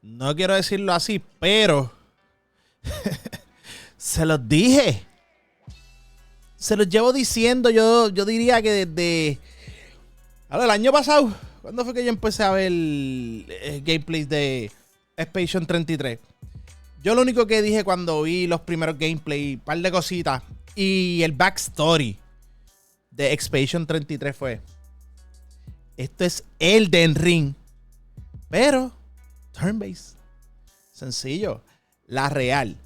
No quiero decirlo así, pero se los dije. Se los llevo diciendo. Yo diría que desde el año pasado. ¿Cuándo fue que yo empecé a ver gameplays de Expedition 33? Yo lo único que dije cuando vi los primeros gameplays, un par de cositas, y el backstory de Expedition 33 fue: esto es Elden Ring, pero turn-based. Sencillo. La real.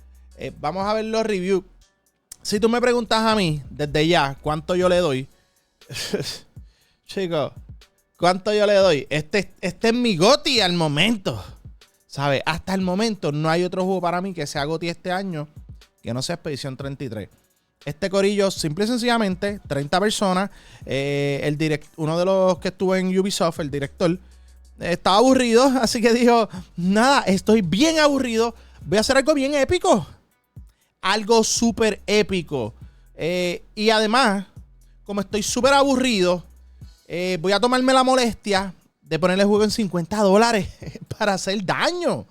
Vamos a ver los reviews. Si tú me preguntas a mí, desde ya, ¿cuánto yo le doy? Chicos, ¿cuánto yo le doy? Este es mi GOTY al momento. ¿Sabes? Hasta el momento no hay otro juego para mí que sea GOTY este año que no sea Expedition 33. Este corillo, simple y sencillamente, 30 personas. Uno de los que estuvo en Ubisoft, el director, estaba aburrido, así que dijo: nada, estoy bien aburrido, voy a hacer algo bien épico. Algo súper épico. Y además, como estoy súper aburrido, voy a tomarme la molestia de ponerle el juego en $50 para hacer daño.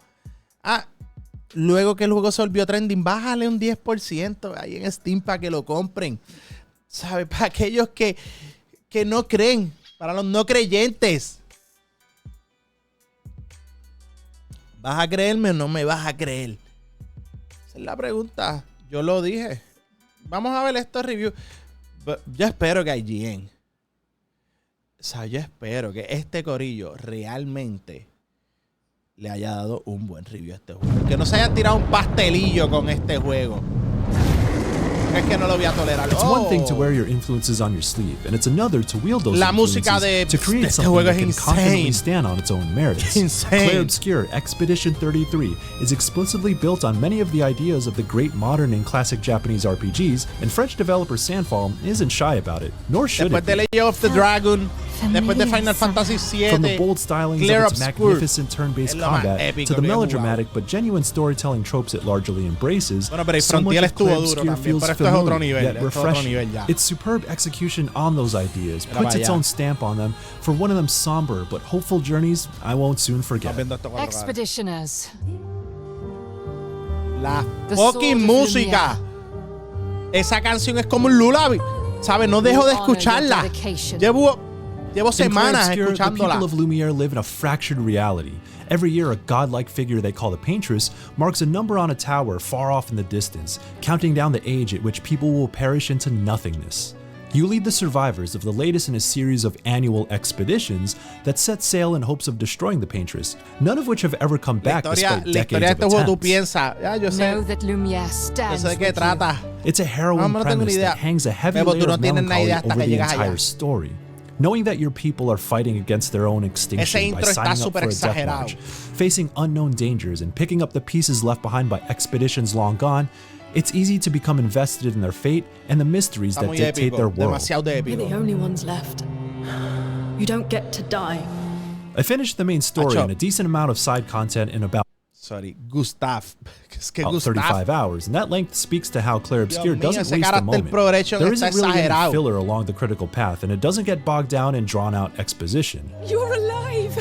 Luego que el juego se volvió trending, bájale un 10% ahí en Steam para que lo compren. ¿Sabes? Para aquellos que no creen, para los no creyentes. ¿Vas a creerme o no me vas a creer? Esa es la pregunta. Yo lo dije. Vamos a ver estos reviews. Yo espero que IGN, o sea, yo espero que este corillo realmente le haya dado un buen review a este juego. Que no se haya tirado un pastelillo con este juego. Es que no lo voy a tolerar. It's one thing to wear your influences on your sleeve, and it's another to wield those influences to create something that can confidently stand on its own merits. Clair Obscur Expedition 33 is explicitly built on many of the ideas of the great modern and classic Japanese RPGs, and French developer Sandfall isn't shy about it, nor should después it be. de Legend of the Dragon, después de Final Fantasy VII, From the bold stylings Clair of its Obscur, magnificent turn-based combat to the melodramatic but genuine storytelling tropes it largely embraces, bueno, pero so much Frontier of estuvo Clair duro Obscur también, feels pero esto es otro familiar, nivel, yet esto es otro refreshing. nivel ya. Its superb execution on those ideas Mira puts its allá. own stamp on them for one of them somber but hopeful journeys I won't soon forget. Expeditioners. La fucking música. Esa canción es como un lullaby. ¿Sabes? No dejo de escucharla. Llevo semanas In Clair Obscur, the escuchándola. people of Lumiere live in a fractured reality. Every year, a godlike figure they call the Paintress marks a number on a tower far off in the distance, counting down the age at which people will perish into nothingness. You lead the survivors of the latest in a series of annual expeditions that set sail in hopes of destroying the Paintress, none of which have ever come back despite La historia de decades este of juego tú attempts. piensas. Yo sé. Know that Lumiere Yo stands sé de qué with trata. It's a harrowing No tengo ni premise idea. that hangs a heavy Bebo, tú layer no of tienes ni melancholy idea hasta over que the llegas entire allá. story. Knowing that your people are fighting against their own extinction by intro está signing up súper for a death exagerado. march, facing unknown dangers, and picking up the pieces left behind by expeditions long gone, it's easy to become invested in their fate and the mysteries Está that muy dictate épico. their world. Demasiado We're épico. the only ones left. You don't get to die. I finished the main story Acho. and a decent amount of side content in about Sorry, Gustav. Es que 35 Gustav. hours, and that length speaks to how Clair Obscur Dios mío, doesn't ese waste a carácter moment. progression There está isn't really any exagerado. filler along the critical path, and it doesn't get bogged down in drawn-out exposition. You're alive!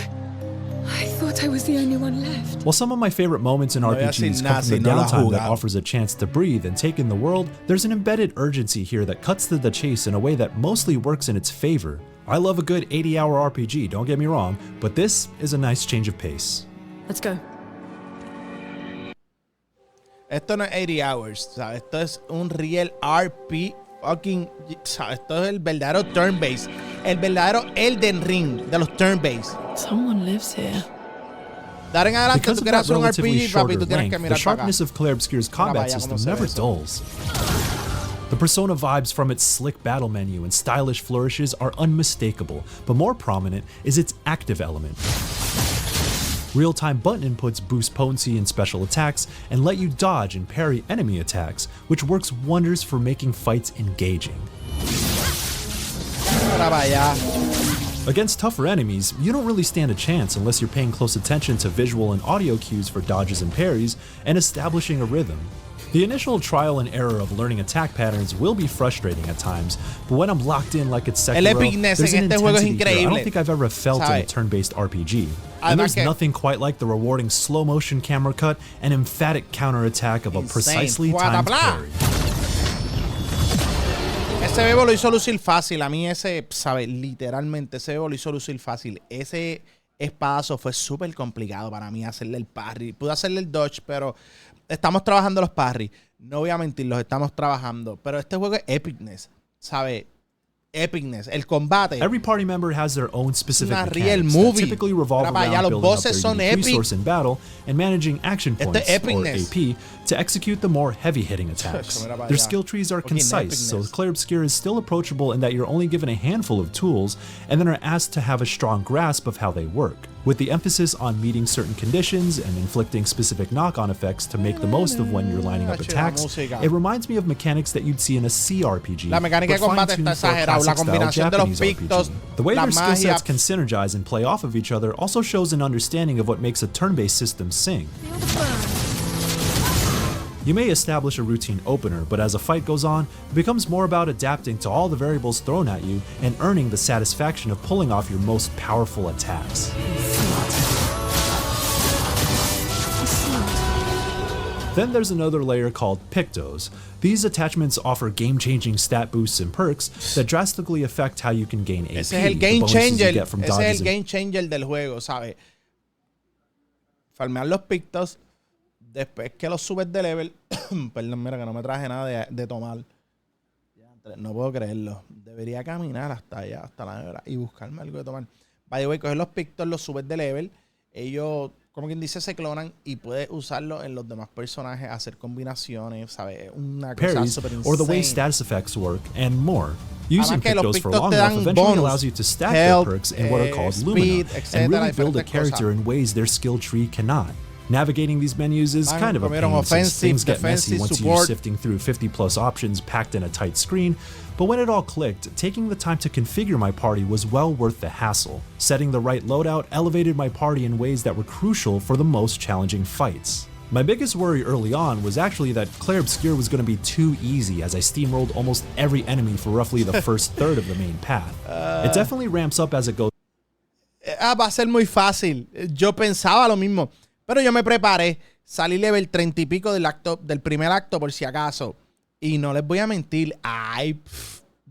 I thought I was the only one left. While some of my favorite moments in voy a RPGs decir come nada from the si no lo has downtime that jugado. offers a chance to breathe and take in the world, there's an embedded urgency here that cuts to the chase in a way that mostly works in its favor. I love a good 80-hour RPG, don't get me wrong, but this is a nice change of pace. Let's go. Esto no es 80 hours, ¿sabes? Esto es un real RP fucking, ¿sabes? Esto es el verdadero turn-based. El verdadero Elden Ring de los turn-based. Someone lives here. De ahora en adelante Because tú of quieres that hacer un relatively RPG, papi, shorter tú tienes length, que the mirar para acá. sharpness of Clair Obscur's combat vaya, system cómo se ve never eso. dulls. The Persona vibes from its slick battle menu and stylish flourishes are unmistakable, but more prominent is its active element. Real-time button inputs boost potency in special attacks and let you dodge and parry enemy attacks, which works wonders for making fights engaging. Para allá. Against tougher enemies, you don't really stand a chance unless you're paying close attention to visual and audio cues for dodges and parries and establishing a rhythm. The initial trial and error of learning attack patterns will be frustrating at times, but when I'm locked in like it's Sekiro, epicness there's en an este juego es intensity here I increíble, don't think I've ever felt in a ¿sabe? turn-based RPG. And there's nothing quite like the rewarding slow motion camera cut and emphatic counterattack of a precisely timed parry. Ese bebo lo hizo lucir fácil. A mí ese, ¿sabes? Literalmente ese bebo lo hizo lucir fácil. Ese espadazo fue súper complicado para mí hacerle el parry. Pude hacerle el dodge, pero estamos trabajando los parry. No voy a mentir, los estamos trabajando. Pero este juego es epicness, ¿sabes? Epicness, el combate. Every party member has their own specific real mechanics movie. that typically revolve around los building up bosses their son unique epic. resource in battle and managing action points, or AP, to execute the more heavy-hitting attacks. Their skill trees are concise, so Clair Obscur is still approachable in that you're only given a handful of tools and then are asked to have a strong grasp of how they work, with the emphasis on meeting certain conditions and inflicting specific knock-on effects to make the most of when you're lining up attacks. It reminds me of mechanics that you'd see in a CRPG, La mecánica de combate está exagerada. La combinación de los pictos, the way la their skill magia. sets can synergize and play off of each other also shows an understanding of what makes a turn-based system sing. You may establish a routine opener, but as a fight goes on, it becomes more about adapting to all the variables thrown at you and earning the satisfaction of pulling off your most powerful attacks. Then there's another layer called Pictos. These attachments offer game-changing stat boosts and perks that drastically affect how you can gain AP. Ese es el game changer. Ese es el game changer del juego, ¿sabes? Farmear los pictos. Después que los subes de level. Perdón, mira que no me traje nada de tomar. No puedo creerlo. Debería caminar hasta allá, hasta la nevera, y buscarme algo de tomar. By the way, coger los pictos, los subes de level. Ellos, como quien dice, se clonan y puedes usarlo en los demás personajes, hacer combinaciones, ¿sabes? Una cosa super insane. Or the way status effects work, and more. Using Pictos for long enough eventually bonus, allows you to stack health, their perks in what are called speed, Lumina, and really build a character in ways their skill tree cannot. Navigating these menus is kind of a pain since things get messy once you're sifting through 50 plus options packed in a tight screen, but when it all clicked, taking the time to configure my party was well worth the hassle. Setting the right loadout elevated my party in ways that were crucial for the most challenging fights. My biggest worry early on was actually that Clair Obscur was going to be too easy as I steamrolled almost every enemy for roughly the first third of the main path. It definitely ramps up as it goes. Va a ser muy fácil. Yo pensaba lo mismo. Pero yo me preparé, salí level 30 y pico del primer acto por si acaso. Y no les voy a mentir.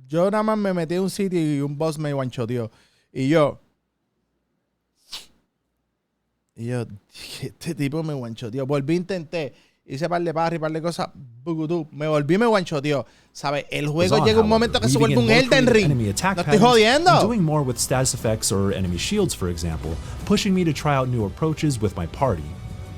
Yo nada más me metí en un sitio y un boss me guanchoteó. Y yo, este tipo me guanchoteó. Volví, intenté. Hice par de parry, par de cosas. Me volví, me guanchoteó. ¿Sabes? El juego llega un momento que se vuelve un Elden Ring. No estoy jodiendo. Doing more with status effects or enemy shields, for example, pushing me to try out new approaches with my party.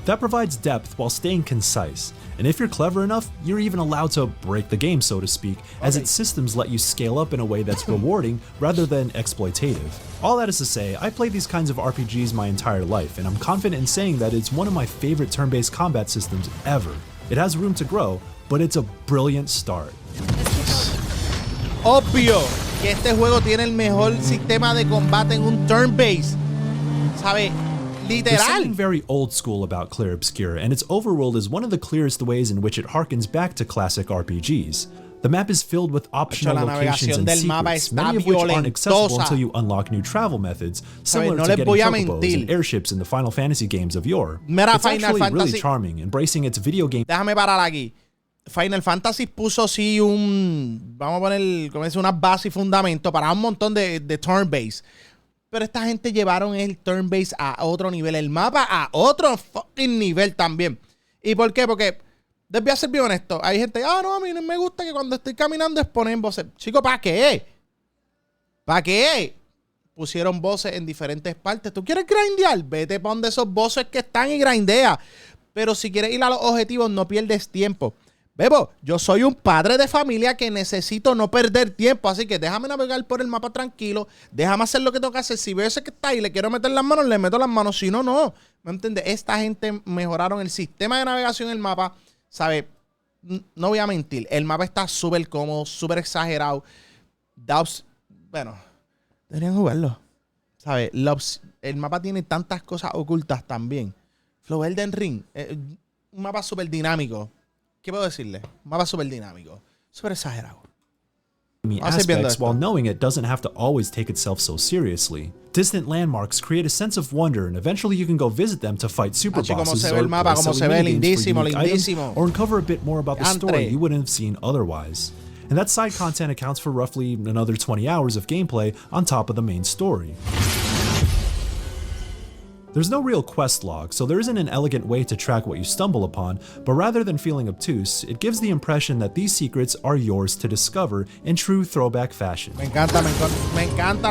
That provides depth while staying concise. And if you're clever enough, you're even allowed to break the game, so to speak, as its systems let you scale up in a way that's rewarding rather than exploitative. All that is to say, I played these kinds of RPGs my entire life, and I'm confident in saying that it's one of my favorite turn-based combat systems ever. It has room to grow, but it's a brilliant start. Obvio que este juego tiene el mejor sistema de combate en un turn-based. ¿Sabe? There's something very old school about Clair Obscur, and its overworld is one of the clearest ways in which it harkens back to classic RPGs. The map is filled with optional locations and secrets, many of which aren't accessible until you unlock new travel methods, similar to getting chocobos and airships in the Final Fantasy games of yore. It's actually really charming, embracing its video game. Déjame parar aquí. Final Fantasy puso sí vamos a poner, como dice, una base y fundamento para un montón de turn-based. Pero esta gente llevaron el turn-based a otro nivel, el mapa a otro fucking nivel también. ¿Y por qué? Porque, les voy a ser bien honesto, hay gente, no, a mí no me gusta que cuando estoy caminando exponen voces. Chico, ¿para qué? ¿Para qué? Pusieron voces en diferentes partes. ¿Tú quieres grindear? Vete para donde esos voces que están y grindea. Pero si quieres ir a los objetivos, no pierdes tiempo. Bebo, yo soy un padre de familia que necesito no perder tiempo, así que déjame navegar por el mapa tranquilo, déjame hacer lo que tengo que hacer. Si veo ese que está ahí y le quiero meter las manos, le meto las manos. Si no, no. ¿Me entiendes? Esta gente mejoraron el sistema de navegación en el mapa. ¿Sabes? No voy a mentir. El mapa está súper cómodo, súper exagerado. Bueno, deberían jugarlo. ¿Sabes? El mapa tiene tantas cosas ocultas también. Flow Elden Ring. Un mapa súper dinámico. ¿Qué puedo decirle? Un mapa súper dinámico. Súper exagerado. aspects while knowing it doesn't have to always take itself so seriously. Distant landmarks create a sense of wonder, and eventually you can go visit them to fight super bosses or play silly minigames for unique items, or uncover a bit more about the story you wouldn't have seen otherwise. And that side content accounts for roughly another 20 hours of gameplay on top of the main story. There's no real quest log, so there isn't an elegant way to track what you stumble upon, but rather than feeling obtuse, it gives the impression that these secrets are yours to discover in true throwback fashion. Me encanta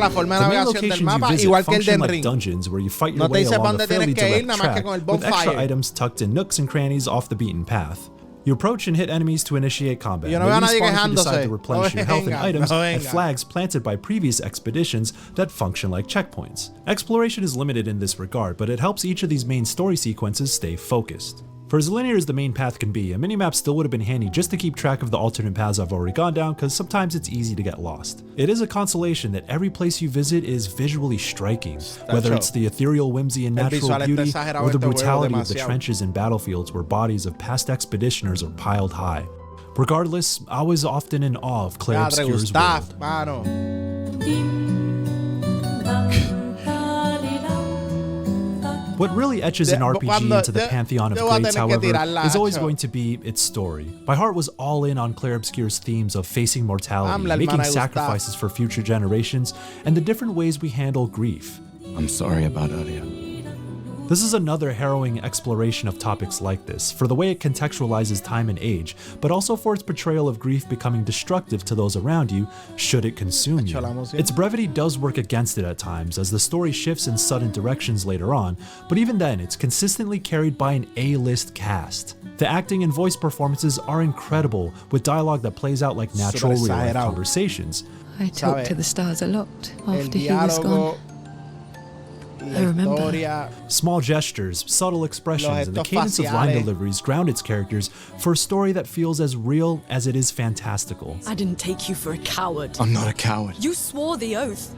la forma de The main navegación del locations you mapa, visit igual que el function del like ring. dungeons where you fight your No te way dice pa' along dónde a fairly tienes que ir, direct nada más que track, con el with extra bonfire. items tucked in nooks and crannies off the beaten path. You approach and hit enemies to initiate combat. Yo no veo a nadie They respawn if you decide quejándose. to replenish your health and No items, venga. and flags planted by previous expeditions that function like checkpoints. Exploration is limited in this regard, but it helps each of these main story sequences stay focused. For as linear as the main path can be, a minimap still would have been handy just to keep track of the alternate paths I've already gone down, because sometimes it's easy to get lost. It is a consolation that every place you visit is visually striking, whether it's the ethereal whimsy and natural beauty, or the brutality of the trenches and battlefields where bodies of past expeditioners are piled high. Regardless, I was often in awe of Clair Obscur's world. Mano. What really etches an RPG into the pantheon of greats, however, is always going to be its story. My heart was all in on Clair Obscur's themes of facing mortality, making sacrifices for future generations, and the different ways we handle grief. I'm sorry about earlier. This is another harrowing exploration of topics like this, for the way it contextualizes time and age, but also for its portrayal of grief becoming destructive to those around you should it consume you. Its brevity does work against it at times, as the story shifts in sudden directions later on, but even then, it's consistently carried by an A-list cast. The acting and voice performances are incredible, with dialogue that plays out like natural real-life conversations. I talked to the stars a lot after he was gone. I remember. Small gestures, subtle expressions, and the cadence of line deliveries ground its characters for a story that feels as real as it is fantastical. I didn't take you for a coward. I'm not a coward. You swore the oath.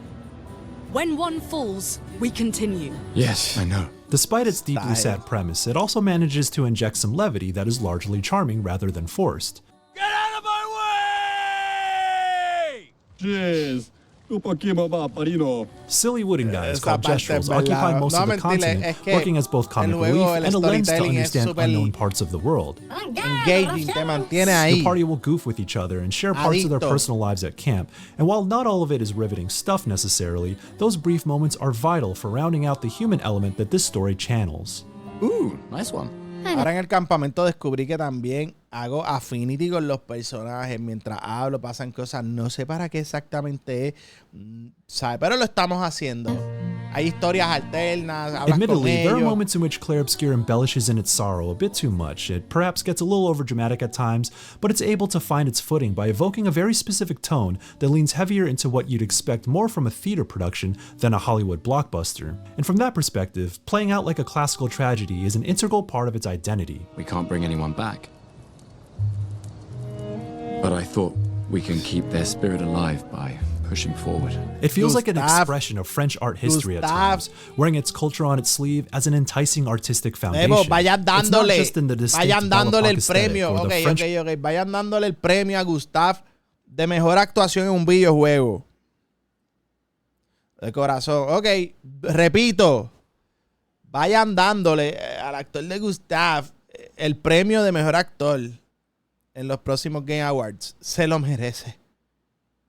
When one falls, we continue. Yes, I know. Despite its deeply sad premise, it also manages to inject some levity that is largely charming rather than forced. Get out of my way! Jeez. Silly wooden guys called parte gestrels es verdad. occupy most No, of the mentirle, continent, es que working as both comic el juego, relief el and a lens to storytelling es understand super unknown parts of the world. Engaging, te mantiene ahí. Your party will goof with each other and share parts of their Adicto. personal lives at camp, and while not all of it is riveting stuff necessarily, those brief moments are vital for rounding out the human element that this story channels. Ooh, nice one. Ahora en el campamento descubrí que también hago affinity con los personajes. Mientras hablo, pasan cosas. No sé para qué exactamente es, ¿sabe? Pero lo estamos haciendo. Hay historias alternas. Hablas con Admittedly, there are ellos. moments in which Clair Obscur embellishes in its sorrow a bit too much. It perhaps gets a little overdramatic at times, but it's able to find its footing by evoking a very specific tone that leans heavier into what you'd expect more from a theater production than a Hollywood blockbuster. And from that perspective, playing out like a classical tragedy is an integral part of its identity. We can't bring anyone back. But I thought we can keep their spirit alive by pushing forward. It feels like an Gustav, expression of French art history at Gustav. times, wearing its culture on its sleeve as an enticing artistic foundation. Bebo, vayan It's not dándole, just in the distinct vayan dándole el Belle Époque aesthetic premio. or the Ok, French ok. Vayan dándole el premio a Gustav de mejor actuación en un videojuego. De corazón. Ok, repito. Vayan dándole al actor de Gustav el premio de mejor actor en los próximos Game Awards. Se lo merece.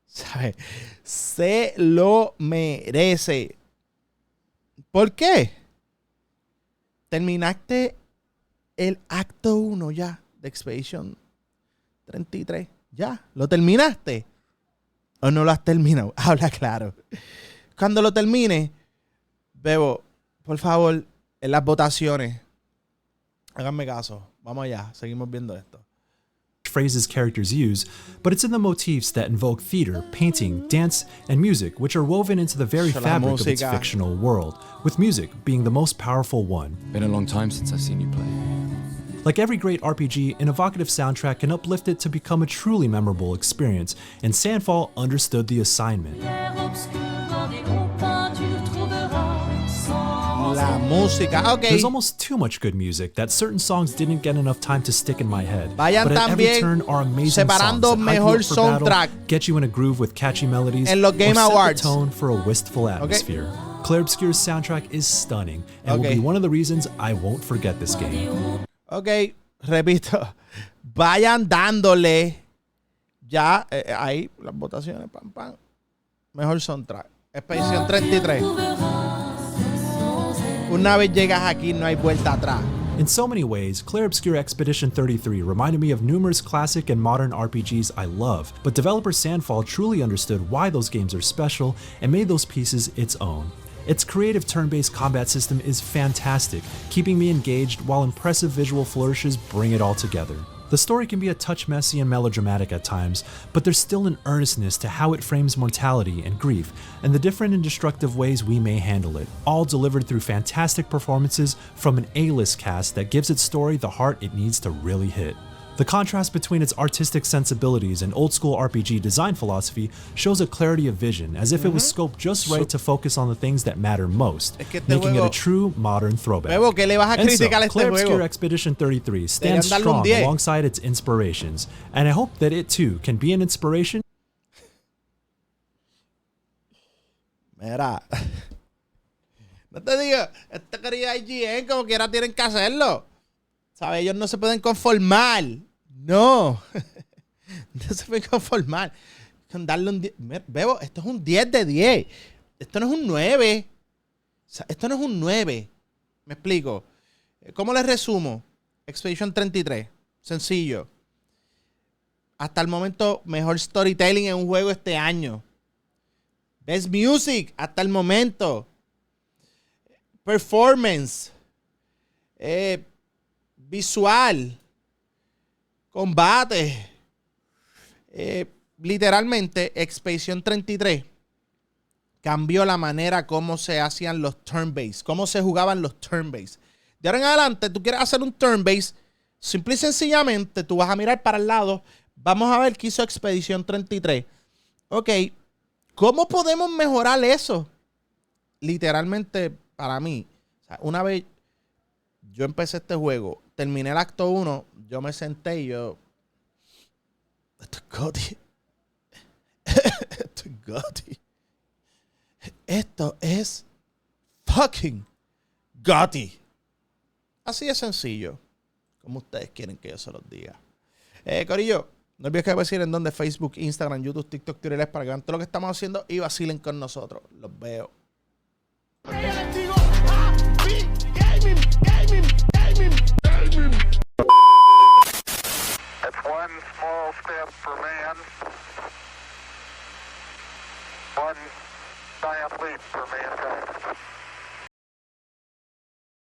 ¿Sabes? Se lo merece. ¿Por qué? Terminaste el acto 1 ya de Expedition 33. ¿Ya? ¿Lo terminaste? ¿O no lo has terminado? Habla claro. Cuando lo termine, Bebo, por favor, en las votaciones, háganme caso. Vamos allá, seguimos viendo esto. phrases characters use, but it's in the motifs that invoke theater, painting, dance, and music, which are woven into the very fabric of its fictional world, with music being the most powerful one. Been a long time since I've seen you play. Like every great RPG, an evocative soundtrack can uplift it to become a truly memorable experience, and Sandfall understood the assignment. La música, ok. There's almost too much good music that certain songs didn't get enough time to stick in my head. Vayan but at every también turn are amazing separando songs that hype you mejor up for battle, soundtrack get you in a groove with catchy melodies, en los Game or set Awards. the tone for a wistful atmosphere. Okay. Clair Obscur's soundtrack is stunning and will be one of the reasons I won't forget this game. Ok, repito. Vayan dándole ya ahí las votaciones, pam, pam. Mejor soundtrack. Expedición 33. Una vez llegas aquí, no hay vuelta atrás. In so many ways, Clair Obscur Expedition 33 reminded me of numerous classic and modern RPGs I love, but developer Sandfall truly understood why those games are special and made those pieces its own. Its creative turn-based combat system is fantastic, keeping me engaged while impressive visual flourishes bring it all together. The story can be a touch messy and melodramatic at times, but there's still an earnestness to how it frames mortality and grief, and the different and destructive ways we may handle it, all delivered through fantastic performances from an A-list cast that gives its story the heart it needs to really hit. The contrast between its artistic sensibilities and old-school RPG design philosophy shows a clarity of vision, as if it was scoped just right to focus on the things that matter most, making it a true modern throwback. Bebo, ¿qué le vas a And criticar so, a este Clair juego? Obscur Expedition 33 stands strong alongside its inspirations, and I hope that it too can be an inspiration. Mira, no te digo, esta querida IGN como quiera tienen que hacerlo. ¿Sabes? Ellos no se pueden conformar. No. No se pueden conformar con darle un 10. Bebo, esto es un 10 de 10. Esto no es un 9. O sea, esto no es un 9. Me explico. ¿Cómo les resumo? Expedition 33. Sencillo. Hasta el momento, mejor storytelling en un juego este año. Best Music hasta el momento. Performance. Visual. Combate. Literalmente, Expedition 33 cambió la manera como se hacían los turn-based. Cómo se jugaban los turn-based. De ahora en adelante, tú quieres hacer un turn-based. Simple y sencillamente, tú vas a mirar para el lado. Vamos a ver qué hizo Expedition 33. Ok. ¿Cómo podemos mejorar eso? Literalmente, para mí, o sea, una vez yo empecé este juego, terminé el acto 1, yo me senté y yo... Esto es GOTY. Esto es GOTY. Esto es fucking GOTY. Así de sencillo. Como ustedes quieren que yo se los diga. Corillo, no olvides que decir en donde Facebook, Instagram, YouTube, TikTok, Twitter, para que vean todo lo que estamos haciendo y vacilen con nosotros. Los veo.